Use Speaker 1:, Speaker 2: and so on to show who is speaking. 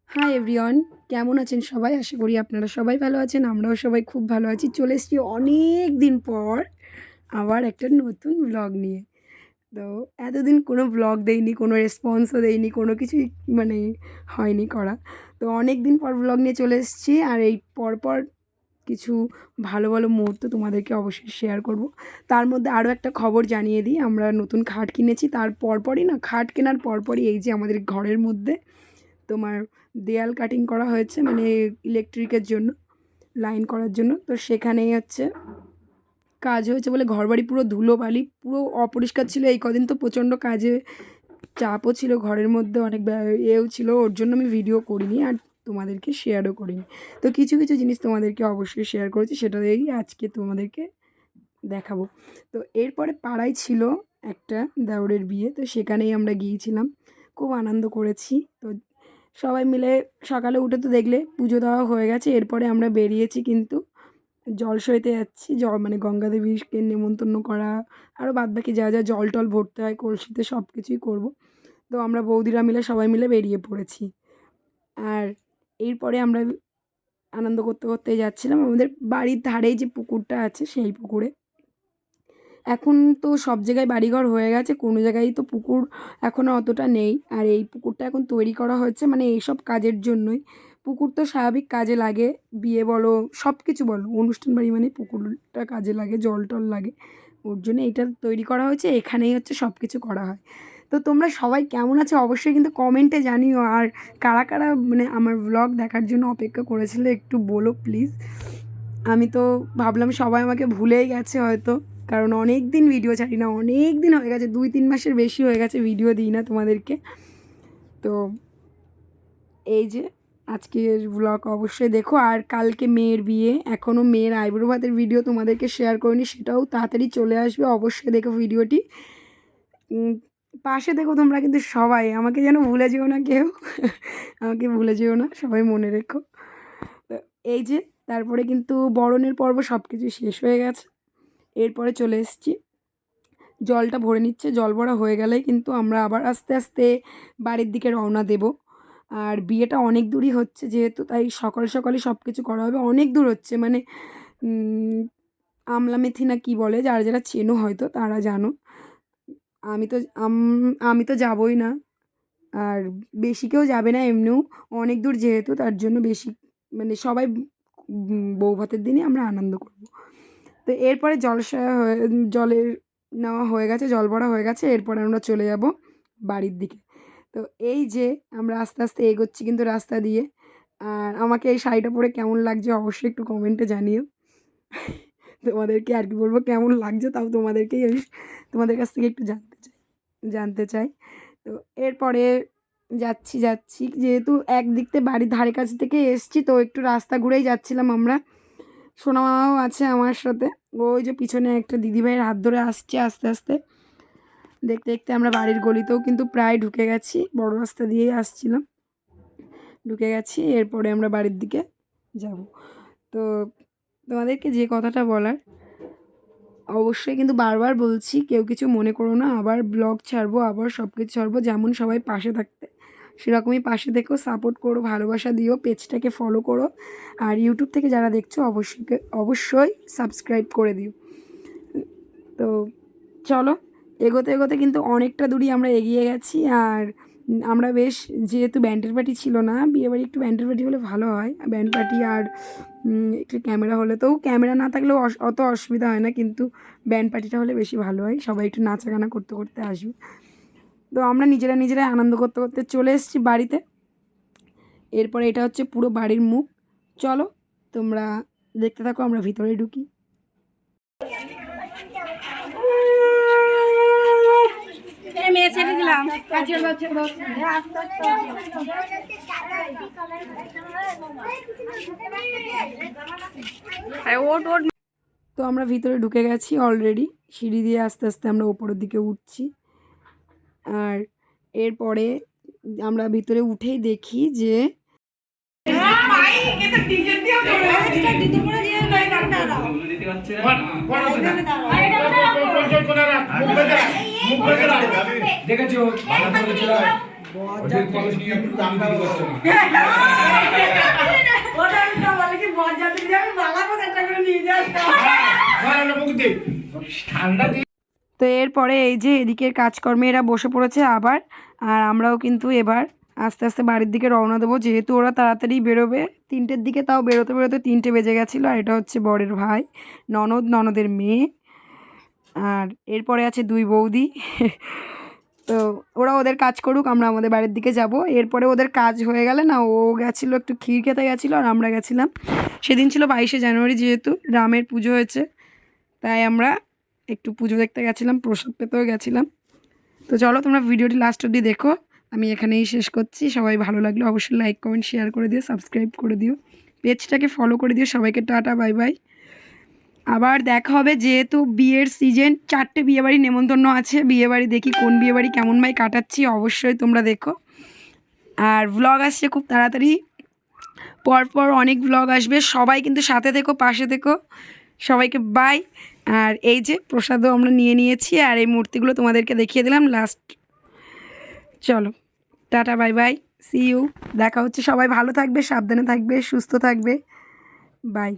Speaker 1: Hi everyone, কেমন আছেন সবাই? আশা করি আপনারা সবাই ভালো আছেন। আমরাও সবাই খুব ভালো আছি। চলে এসেছি অনেক দিন পর আবার একটা নতুন ব্লগ নিয়ে। তো এতদিন কোনো ব্লগ দেইনি, কোনো রেসপন্সও দেইনি, কোনো কিছুই মানে হয়নি করা। তো অনেক দিন পর ব্লগ নিয়ে চলে এসেছি। আর এই পরপর কিছু ভালো ভালো মুহূর্ত তোমাদেরকে অবশ্যই শেয়ার করব। তার মধ্যে আরও একটা খবর জানিয়ে দিই, আমরা নতুন খাট কিনেছি। তার পরপরই না, খাট কেনার পরপরই এই যে আমাদের ঘরের মধ্যে তোমার দেয়াল কাটিং করা হয়েছে, মানে ইলেকট্রিকের জন্য, লাইন করার জন্য। তো সেখানেই হচ্ছে কাজ হয়েছে বলে ঘরবাড়ি পুরো ধুলোবালি, পুরো অপরিষ্কার ছিল। এই কদিন তো প্রচণ্ড কাজে চাপও ছিল, ঘরের মধ্যে অনেক এও ছিল, ওর জন্য আমি ভিডিও করিনি আর তোমাদেরকে শেয়ারও করিনি। তো কিছু কিছু জিনিস তোমাদেরকে অবশ্যই শেয়ার করেছি, সেটা দিয়েই আজকে তোমাদেরকে দেখাবো। তো এরপরে পাড়ায় ছিল একটা দেওরের বিয়ে, তো সেখানেই আমরা গিয়েছিলাম, খুব আনন্দ করেছি। তো সবাই মিলে সকালে উঠে তো দেখলে পুজো দেওয়া হয়ে গেছে। এরপরে আমরা বেরিয়েছি কিন্তু জল সইতে যাচ্ছি, মানে গঙ্গা দেবীকে নেমন্তন্ন করা, আরও বাদবাকি যা যা জল টল ভরতে হয় কলসিতে, সব কিছুই করবো। তো আমরা বৌদিরা মিলে সবাই মিলে বেরিয়ে পড়েছি। আর এরপরে আমরা আনন্দ করতে করতে যাচ্ছিলাম আমাদের বাড়ির ধারেই যে পুকুরটা আছে সেই পুকুরে। এখন তো সব জায়গায় বাড়িঘর হয়ে গেছে, কোনো জায়গায় তো পুকুর এখনও অতটা নেই। আর এই পুকুরটা এখন তৈরি করা হয়েছে মানে এইসব কাজের জন্যই। পুকুর তো স্বাভাবিক কাজে লাগে, বিয়ে বলো, সব কিছু বলো, অনুষ্ঠান বাড়ি মানে পুকুরটা কাজে লাগে, জল টল লাগে, ওর জন্য এইটা তৈরি করা হয়েছে। এখানেই হচ্ছে সব কিছু করা হয়। তো তোমরা সবাই কেমন আছো অবশ্যই কিন্তু কমেন্টে জানিও। আর কারা কারা মানে আমার ব্লগ দেখার জন্য অপেক্ষা করেছিল একটু বলো প্লিজ। আমি তো ভাবলাম সবাই আমাকে ভুলেই গেছে হয়তো, কারণ অনেক দিন ভিডিও ছাড়ি না, অনেক দিন হয়ে গেছে, 2-3 মাসের বেশি হয়ে গেছে ভিডিও দিই না তোমাদেরকে। তো এই যে আজকের ব্লগ অবশ্যই দেখো। আর কালকে মেয়ের বিয়ে, এখনও মেয়ের আইব্রো ভাতের ভিডিও তোমাদেরকে শেয়ার করিনি, সেটাও তাড়াতাড়ি চলে আসবে, অবশ্যই দেখো ভিডিওটি। পাশে দেখো তোমরা কিন্তু সবাই, আমাকে যেন ভুলে যেও না কেউ আমাকে ভুলে যেও না, সবাই মনে রেখো। তো এই যে তারপরে কিন্তু বরণের পর্ব সব কিছু শেষ হয়ে গেছে। এরপরে চলে এসেছি, জলটা ভরে নিচ্ছে, জল ভরা হয়ে গেলেই কিন্তু আমরা আবার আস্তে আস্তে বাড়ির দিকে রওনা দেব। আর বিয়েটা অনেক দূরই হচ্ছে যেহেতু, তাই সকাল সকালই সব কিছু করা হবে। অনেক দূর হচ্ছে মানে আমলামেথি না কি বলে, যারা যারা চেনো হয়তো তারা জানো। আমি তো আমি তো যাবই না, আর বেশি কেউ যাবে না এমনিও, অনেক দূর যেহেতু, তার জন্য বেশি মানে সবাই বউ ভাতের দিনই আমরা আনন্দ করব। তো এরপরে জলসায় হয়ে, জলের নেওয়া হয়ে গেছে, জল ভরা হয়ে গেছে, এরপরে আমরা চলে যাব বাড়ির দিকে। তো এই যে আমরা আস্তে আস্তে এগোচ্ছি কিন্তু রাস্তা দিয়ে। আর আমাকে এই শাড়িটা পরে কেমন লাগছে অবশ্যই একটু কমেন্টে জানিও। তোমাদেরকে আর কি বলবো কেমন লাগছে, তাও তোমাদেরকেই আমি তোমাদের কাছ থেকে একটু জানতে চাই। তো এরপরে যাচ্ছি যেহেতু একদিক থেকে বাড়ির ধারে কাছ থেকে এসছি, তো একটু রাস্তা ঘুরেই যাচ্ছিলাম আমরা। সোনা মামাও আছে আমার সাথে, ওই যে পিছনে একটা দিদিভাইয়ের হাত ধরে আসছে আস্তে আস্তে। দেখতে দেখতে আমরা বাড়ির গলিতেও কিন্তু প্রায় ঢুকে গেছি, বড় রাস্তা দিয়েই আসছিলাম, ঢুকে গেছি। এরপরে আমরা বাড়ির দিকে যাব। তো তোমাদেরকে যে কথাটা বলার, অবশ্যই কিন্তু বারবার বলছি, কেউ কিছু মনে করো না, আবার ব্লগ ছাড়বো, আবার সব কিছু ছাড়বো। যেমন সবাই পাশে থাকতে সেরকমই পাশে থেকেও সাপোর্ট করো, ভালোবাসা দিও, পেজটাকে ফলো করো। আর ইউটিউব থেকে যারা দেখছো অবশ্যই সাবস্ক্রাইব করে দিও। তো চলো, এগোতে এগোতে কিন্তু অনেকটা দূরই আমরা এগিয়ে গেছি। আর আমরা বেশ, যেহেতু ব্যান্ডের পার্টি ছিল না, বিয়েবাড়ি একটু ব্যান্ডের পার্টি হলে ভালো হয়, ব্যান্ড পার্টি আর একটু ক্যামেরা হলে, তো ক্যামেরা না থাকলেও অত অসুবিধা হয় না, কিন্তু ব্যান্ড পার্টিটা হলে বেশি ভালো হয়, সবাই একটু নাচা গানা করতে করতে আসবে। তো আমরা নিজেরাই আনন্দ করতে করতে চলে এসেছি বাড়িতে। এরপরে এটা হচ্ছে পুরো বাড়ির মুখ। চলো তোমরা দেখতে থাকো, আমরা ভিতরে ঢুকি।
Speaker 2: মেয়ে ছেড়ে দিলাম।
Speaker 1: তো আমরা ভিতরে ঢুকে গেছি অলরেডি, সিঁড়ি দিয়ে আস্তে আস্তে আমরা ওপরের দিকে উঠছি। আর এরপরে আমরা ভিতরে উঠেই দেখি যে
Speaker 3: দেখেছো
Speaker 1: তো এরপরে এই যে এদিকের কাজকর্মে এরা বসে পড়েছে আবার, আর আমরাও কিন্তু এবার আস্তে আস্তে বাড়ির দিকে রওনা দেবো, যেহেতু ওরা তাড়াতাড়ি বেরোবে 3টের দিকে, তাও বেরোতে বেরোতে 3টে বেজে গেছিলো। আর এটা হচ্ছে বরের ভাই, ননদের মেয়ে, আর এরপরে আছে 2 বৌদি। তো ওরা ওদের কাজ করুক, আমরা আমাদের বাড়ির দিকে যাব। এরপরে ওদের কাজ হয়ে গেলে না, ও গেছিলো একটু ক্ষীর খেতে গেছিলো, আর আমরা গেছিলাম, সেদিন ছিল 22শে জানুয়ারি, যেহেতু রামের পুজো হয়েছে, তাই আমরা একটু পুজো দেখতে গেছিলাম, প্রসাদ পেতেও গেছিলাম। তো চলো তোমরা ভিডিওটি লাস্ট অবধি দেখো, আমি এখানেই শেষ করছি। সবাই ভালো লাগলো অবশ্যই লাইক কমেন্ট শেয়ার করে দিও, সাবস্ক্রাইব করে দিও, পেজটাকে ফলো করে দিও। সবাইকে টাটা, বাই বাই। আবার দেখা হবে, যেহেতু বিয়ের সিজন, 4টে বিয়েবাড়ি নেমন্তন্ন আছে। বিয়েবাড়ি দেখি কোন বিয়েবাড়ি কেমন ভাই কাটাচ্ছি, অবশ্যই তোমরা দেখো। আর ভ্লগ আসছে খুব তাড়াতাড়ি, পরপর অনেক ভ্লগ আসবে। সবাই কিন্তু সাথে থেকো, পাশে থেকো। সবাইকে বাই। আর এই যে প্রসাদও আমরা নিয়ে নিয়েছি, আর এই মূর্তিগুলো তোমাদেরকে দেখিয়ে দিলাম লাস্ট। চলো tata, bye bye, see you. দেখা হচ্ছে। সবাই ভালো থাকবে, সাবধানে থাকবে, সুস্থ থাকবে। বাই।